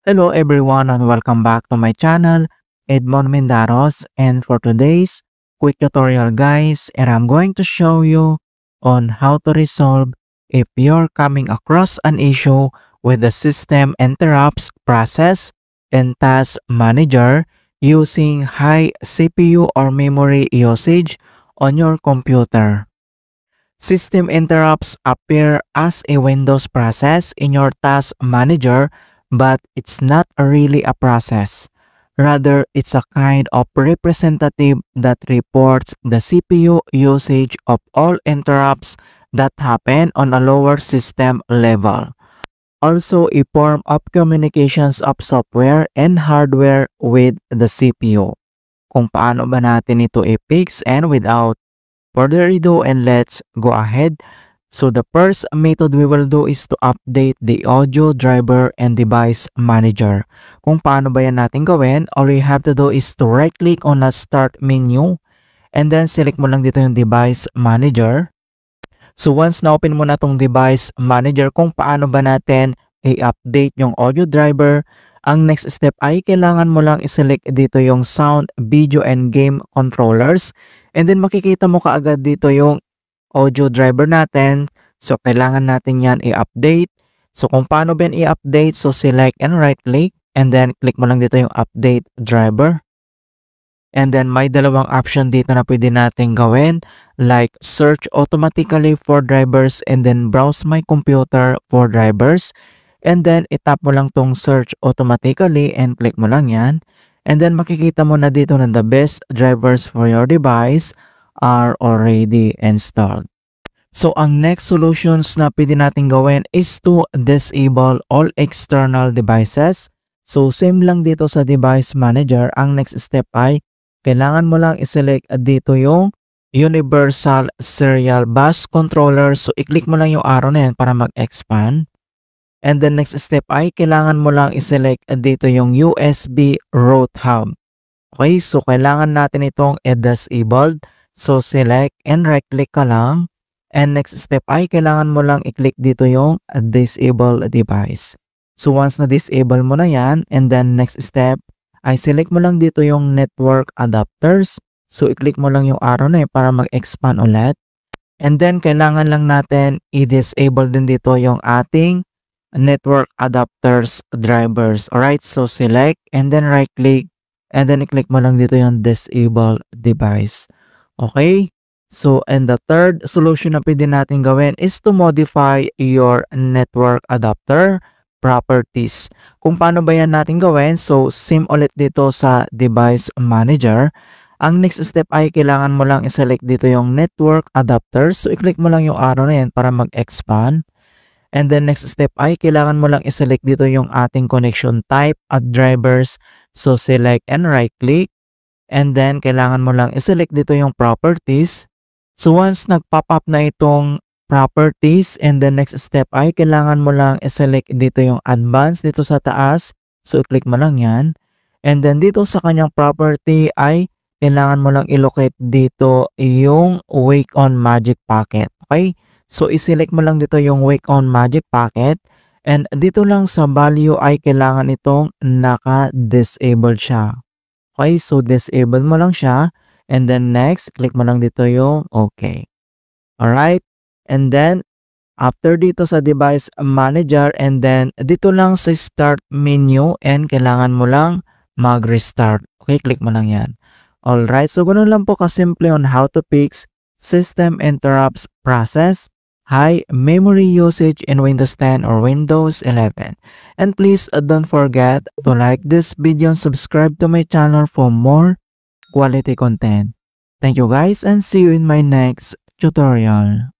Hello everyone and welcome back to my channel, Edmond Mendaros, and for today's quick tutorial guys, and I'm going to show you on how to resolve if you're coming across an issue with the system interrupts process and task manager using high CPU or memory usage on your computer. System interrupts appear as a Windows process in your task manager, but it's not really a process. Rather, it's a kind of representative that reports the CPU usage of all interrupts that happen on a lower system level. Also, a form of communications of software and hardware with the CPU. Kung paano ba natin ito i-fix, and without further ado, and let's go ahead. So the first method we will do is to update the audio driver and device manager. Kung paano ba yan natin gawin, all you have to do is to right click on the start menu and then select mo lang dito yung device manager. So once na open mo na tong device manager, kung paano ba natin i-update yung audio driver, ang next step ay kailangan mo lang i-select dito yung sound, video, and game controllers. And then makikita mo kaagad dito yung audio driver natin. So kailangan natin yan i-update. So kung paano ba i-update, so select and right click. And then click mo lang dito yung update driver. And then may dalawang option dito na pwede natin gawin, like search automatically for drivers and then browse my computer for drivers. And then itap mo lang tong search automatically and click mo lang yan. And then makikita mo na dito na the best drivers for your device are already installed. So ang next solutions na pwede natin gawin is to disable all external devices. So same lang dito sa device manager. Ang next step ay kailangan mo lang i-select dito yung Universal Serial Bus Controller. So i-click mo lang yung arrow na yan para mag-expand. And the next step ay kailangan mo lang i-select dito yung USB root hub. Okay, so kailangan natin itong i-disabled. So select and right click ka lang. And next step ay kailangan mo lang i-click dito yung disable device. So once na disable mo na yan, and then next step ay select mo lang dito yung network adapters. So i-click mo lang yung arrow na para mag-expand ulit. And then kailangan lang natin i-disable din dito yung ating network adapters drivers. Alright, so select and then right click and then i-click mo lang dito yung disable device. Okay, so and the third solution na pwede natin gawin is to modify your network adapter properties. Kung paano ba yan natin gawin, so same ulit dito sa device manager. Ang next step ay kailangan mo lang i-select dito yung network adapter. So i-click mo lang yung arrow na yan para mag-expand. And then next step ay kailangan mo lang i-select dito yung ating connection type at drivers. So select and right click. And then kailangan mo lang i-select dito yung properties. So once nag-pop up na itong properties, and the next step ay kailangan mo lang i-select dito yung advanced dito sa taas. So i-click mo lang yan. And then dito sa kanyang property ay kailangan mo lang i-locate dito yung Wake on Magic Packet. Okay? So, i-select mo lang dito yung Wake on Magic Packet. And dito lang sa value ay kailangan itong naka-disable siya. Okay, so disable mo lang siya. And then next, click mo lang dito yung okay. Alright. And then, after dito sa device manager, and then dito lang sa start menu and kailangan mo lang mag-restart. Okay, click mo lang yan. Alright, so ganun lang po kasimple on how to fix system interrupts process, high memory usage in Windows 10 or Windows 11. And please don't forget to like this video and subscribe to my channel for more quality content. Thank you guys and see you in my next tutorial.